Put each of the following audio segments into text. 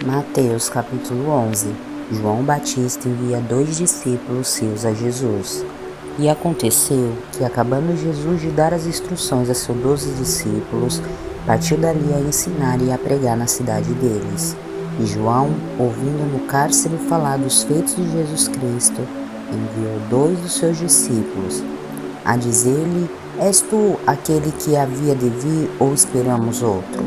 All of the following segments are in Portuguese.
Mateus capítulo 11. João Batista envia 2 discípulos seus a Jesus. E aconteceu que, acabando Jesus de dar as instruções a seus 12 discípulos, partiu dali a ensinar e a pregar na cidade deles. E João, ouvindo no cárcere falar dos feitos de Jesus Cristo, enviou 2 dos seus discípulos, a dizer-lhe: És tu aquele que havia de vir, ou esperamos outro?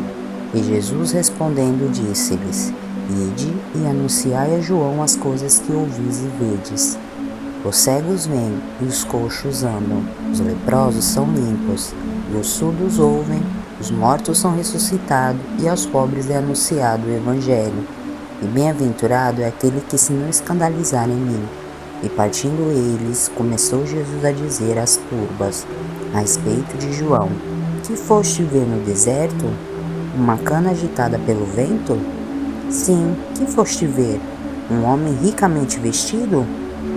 E Jesus respondendo disse-lhes: Ide e anunciai a João as coisas que ouvis e vedes. Os cegos vêm, e os coxos andam, os leprosos são limpos, e os surdos ouvem, os mortos são ressuscitados, e aos pobres é anunciado o Evangelho. E bem-aventurado é aquele que se não escandalizar em mim. E partindo eles, começou Jesus a dizer às turbas, a respeito de João: Que foste ver no deserto? Uma cana agitada pelo vento? Sim, que foste ver? Um homem ricamente vestido?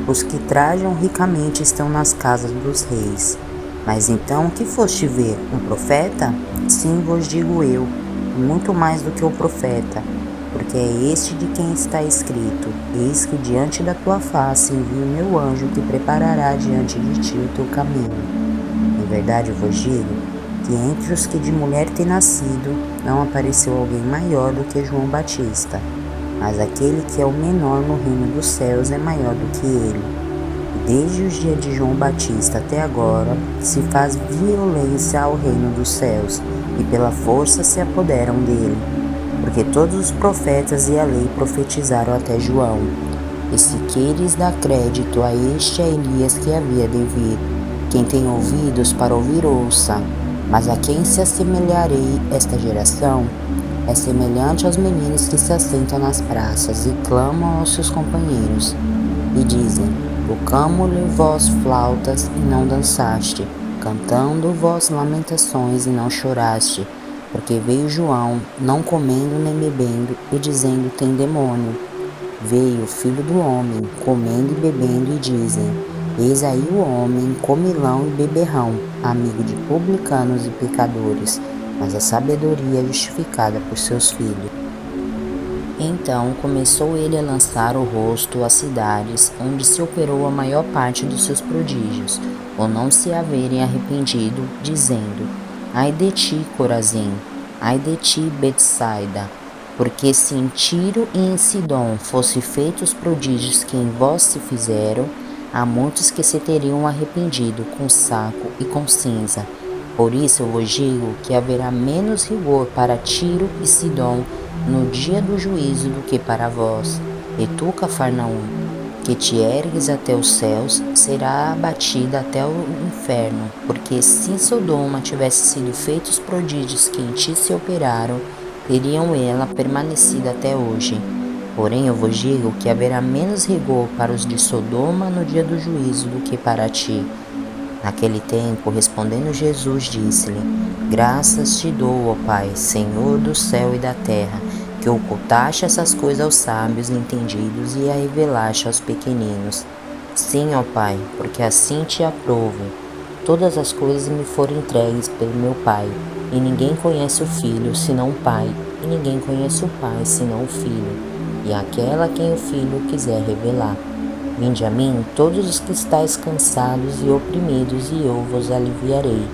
Os que trajam ricamente estão nas casas dos reis. Mas então, que foste ver? Um profeta? Sim, vos digo eu, muito mais do que o profeta, porque é este de quem está escrito: Eis que diante da tua face envio o meu anjo que preparará diante de ti o teu caminho. Em verdade vos digo que entre os que de mulher têm nascido, não apareceu alguém maior do que João Batista, mas aquele que é o menor no reino dos céus é maior do que ele. E desde os dias de João Batista até agora, se faz violência ao reino dos céus, e pela força se apoderam dele. Porque todos os profetas e a lei profetizaram até João. E se queres dar crédito a este, é Elias que havia de vir. Quem tem ouvidos para ouvir, ouça. Mas a quem se assemelharei esta geração? É semelhante aos meninos que se assentam nas praças e clamam aos seus companheiros, e dizem: Tocamo-lhe vós flautas e não dançaste, cantando vós lamentações e não choraste. Porque veio João, não comendo nem bebendo, e dizendo: Tem demônio. Veio o Filho do Homem, comendo e bebendo, e dizem: Eis aí o homem, comilão e beberrão, amigo de publicanos e pecadores, mas a sabedoria é justificada por seus filhos. Então começou ele a lançar o rosto às cidades, onde se operou a maior parte dos seus prodígios, ou não se haverem arrependido, dizendo: Ai de ti, Corazim! Ai de ti, Betsaida! Porque se em Tiro e em Sidom fossem feitos os prodígios que em vós se fizeram, há muitos que se teriam arrependido com saco e com cinza. Por isso eu vos digo que haverá menos rigor para Tiro e Sidom no dia do juízo do que para vós. E tu, Cafarnaum, que te ergues até os céus, será abatida até o inferno. Porque se em Sodoma tivesse sido feitos os prodígios que em ti se operaram, teriam ela permanecido até hoje. Porém eu vos digo que haverá menos rigor para os de Sodoma no dia do juízo do que para ti. Naquele tempo, respondendo Jesus, disse-lhe: Graças te dou, ó Pai, Senhor do céu e da terra, que ocultaste essas coisas aos sábios e entendidos e a revelaste aos pequeninos. Sim, ó Pai, porque assim te aprovo. Todas as coisas me foram entregues pelo meu Pai, e ninguém conhece o Filho senão o Pai, e ninguém conhece o Pai senão o Filho, e aquela a quem o Filho quiser revelar. Vinde a mim, todos os que estáis cansados e oprimidos, e eu vos aliviarei.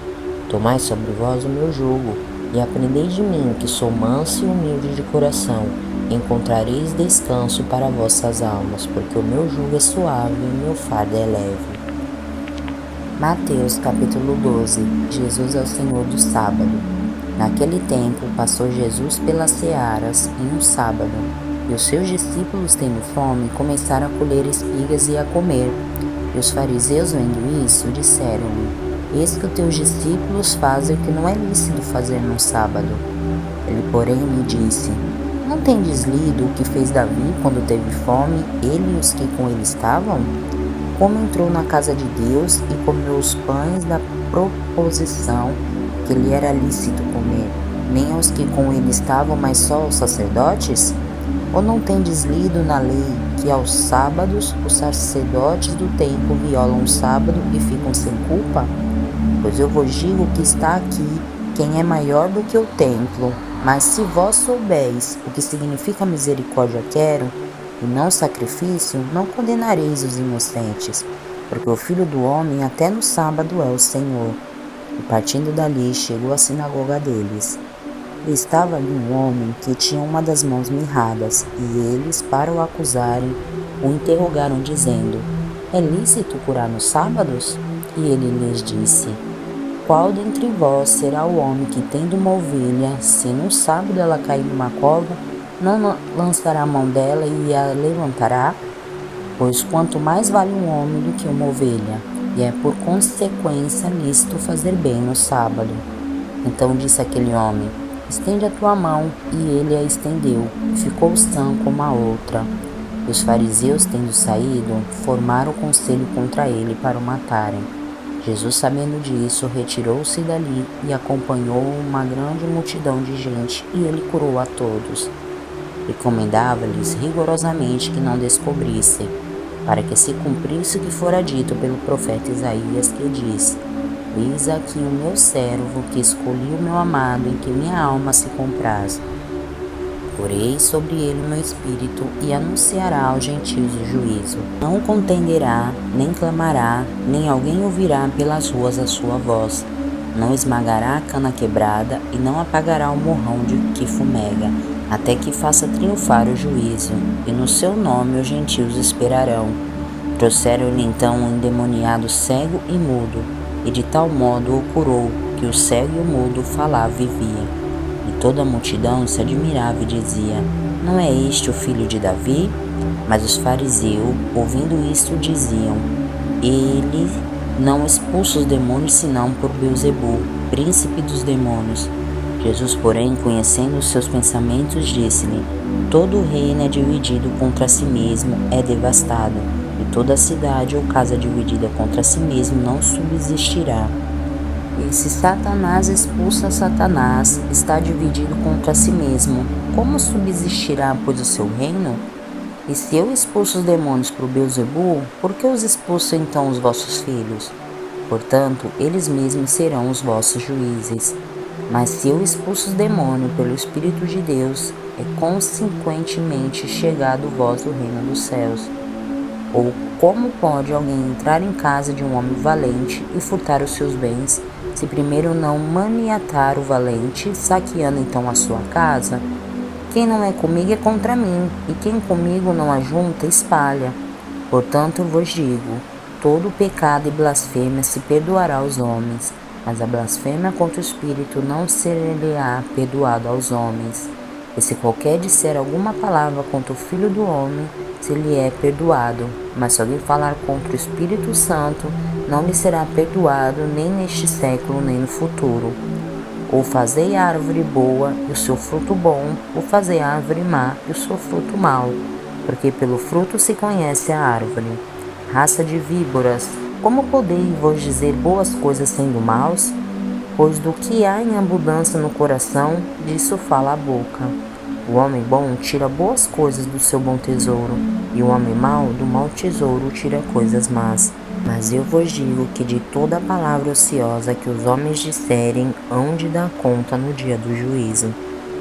Tomai sobre vós o meu jugo, e aprendei de mim, que sou manso e humilde de coração. Encontrareis descanso para vossas almas, porque o meu jugo é suave e o meu fardo é leve. Mateus capítulo 12. Jesus é o Senhor do sábado. Naquele tempo, passou Jesus pelas searas em um sábado, e os seus discípulos, tendo fome, começaram a colher espigas e a comer. E os fariseus, vendo isso, disseram-lhe: Eis que os teus discípulos fazem o que não é lícito fazer no sábado. Ele, porém, lhe disse: Não tendes lido o que fez Davi quando teve fome, ele e os que com ele estavam? Como entrou na casa de Deus e comeu os pães da proposição que lhe era lícito comer, nem aos que com ele estavam, mas só aos sacerdotes? Ou não tendes lido na lei que aos sábados os sacerdotes do templo violam o sábado e ficam sem culpa? Pois eu vos digo que está aqui quem é maior do que o templo? Mas se vós soubeis o que significa misericórdia quero, e não sacrifício, não condenareis os inocentes, porque o Filho do Homem até no sábado é o Senhor. E partindo dali, chegou à sinagoga deles. E estava ali um homem que tinha uma das mãos mirradas, e eles, para o acusarem, o interrogaram, dizendo: É lícito curar nos sábados? E ele lhes disse: Qual dentre vós será o homem que, tendo uma ovelha, se no sábado ela cair numa cova, não lançará a mão dela e a levantará? Pois quanto mais vale um homem do que uma ovelha, e é por consequência lícito fazer bem no sábado. Então disse aquele homem: Estende a tua mão. E ele a estendeu, e ficou sã como a outra. E os fariseus, tendo saído, formaram conselho contra ele para o matarem. Jesus, sabendo disso, retirou-se dali e acompanhou uma grande multidão de gente, e ele curou a todos. Recomendava-lhes rigorosamente que não descobrissem, para que se cumprisse o que fora dito pelo profeta Isaías, que diz: Eis aqui o meu servo, que escolhi o meu amado, em que minha alma se compraz. Porei sobre ele o meu espírito, e anunciará aos gentios o juízo. Não contenderá, nem clamará, nem alguém ouvirá pelas ruas a sua voz. Não esmagará a cana quebrada, e não apagará o morrão de que fumega, até que faça triunfar o juízo, e no seu nome os gentios esperarão. Trouxeram-lhe então um endemoniado cego e mudo, e de tal modo o curou, que o cego e o mudo falava e via. E toda a multidão se admirava e dizia: Não é este o filho de Davi? Mas os fariseus, ouvindo isto, diziam: Ele não expulsa os demônios senão por Beelzebul, príncipe dos demônios. Jesus, porém, conhecendo os seus pensamentos, disse-lhe: Todo reino é dividido contra si mesmo, é devastado, e toda cidade ou casa dividida contra si mesmo não subsistirá. E se Satanás expulsa Satanás, está dividido contra si mesmo. Como subsistirá, pois, o seu reino? E se eu expulso os demônios por Beelzebul, por que os expulso então os vossos filhos? Portanto, eles mesmos serão os vossos juízes. Mas se eu expulso os demônios pelo Espírito de Deus, é consequentemente chegado o vós do reino dos céus. Ou como pode alguém entrar em casa de um homem valente e furtar os seus bens, se primeiro não maniatar o valente, saqueando então a sua casa? Quem não é comigo é contra mim, e quem comigo não ajunta, espalha. Portanto, eu vos digo: todo pecado e blasfêmia se perdoará aos homens, mas a blasfêmia contra o Espírito não será perdoado aos homens. E se qualquer disser alguma palavra contra o Filho do Homem, se lhe é perdoado. Mas se alguém falar contra o Espírito Santo, não lhe será perdoado, nem neste século, nem no futuro. Ou fazei a árvore boa e o seu fruto bom, ou fazei a árvore má e o seu fruto mau, porque pelo fruto se conhece a árvore. Raça de víboras, como podeis vos dizer boas coisas sendo maus? Pois do que há em abundância no coração, disso fala a boca. O homem bom tira boas coisas do seu bom tesouro, e o homem mau do mau tesouro tira coisas más. Mas eu vos digo que de toda palavra ociosa que os homens disserem, hão de dar conta no dia do juízo.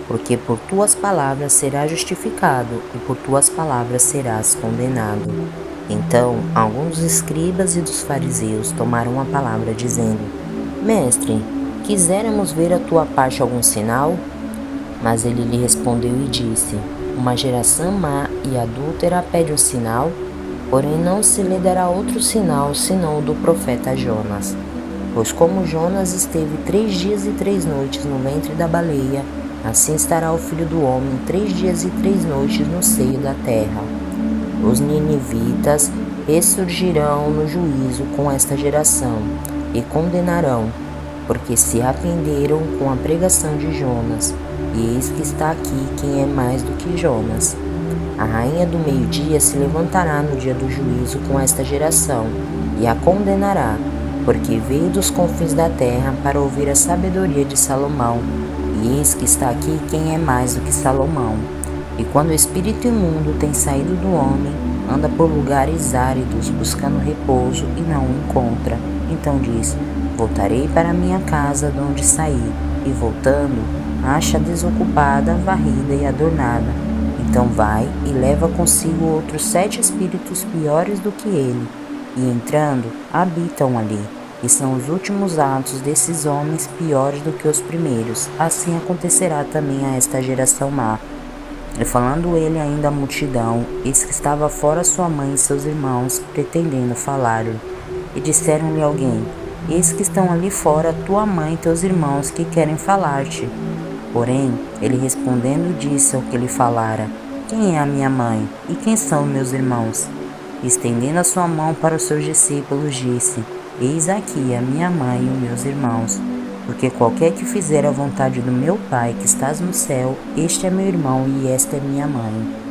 Porque por tuas palavras serás justificado, e por tuas palavras serás condenado. Então, alguns dos escribas e dos fariseus tomaram a palavra, dizendo: Mestre, quiséramos ver a tua parte algum sinal? Mas ele lhe respondeu e disse: Uma geração má e adúltera pede um sinal, porém não se lhe dará outro sinal senão o do profeta Jonas. Pois como Jonas esteve 3 dias e 3 noites no ventre da baleia, assim estará o Filho do Homem 3 dias e 3 noites no seio da terra. Os ninivitas ressurgirão no juízo com esta geração e condenarão, porque se arrependeram com a pregação de Jonas. E eis que está aqui quem é mais do que Jonas. A rainha do meio-dia se levantará no dia do juízo com esta geração e a condenará, porque veio dos confins da terra para ouvir a sabedoria de Salomão. E eis que está aqui quem é mais do que Salomão. E quando o espírito imundo tem saído do homem, anda por lugares áridos, buscando repouso, e não o encontra. Então diz: Voltarei para minha casa de onde saí. e voltando, acha desocupada, varrida e adornada. Então vai e leva consigo outros 7 espíritos piores do que ele, e entrando, habitam ali. E são os últimos atos desses homens piores do que os primeiros. Assim acontecerá também a esta geração má. E falando ele ainda à multidão, eis que estava fora sua mãe e seus irmãos, pretendendo falar-lhe. E disseram-lhe alguém: Eis que estão ali fora tua mãe e teus irmãos, que querem falar-te. Porém, ele respondendo disse ao que lhe falara: Quem é a minha mãe? E quem são meus irmãos? E estendendo a sua mão para os seus discípulos, disse: Eis aqui a minha mãe e os meus irmãos. Porque qualquer que fizer a vontade do meu Pai que estás no céu, este é meu irmão e esta é minha mãe.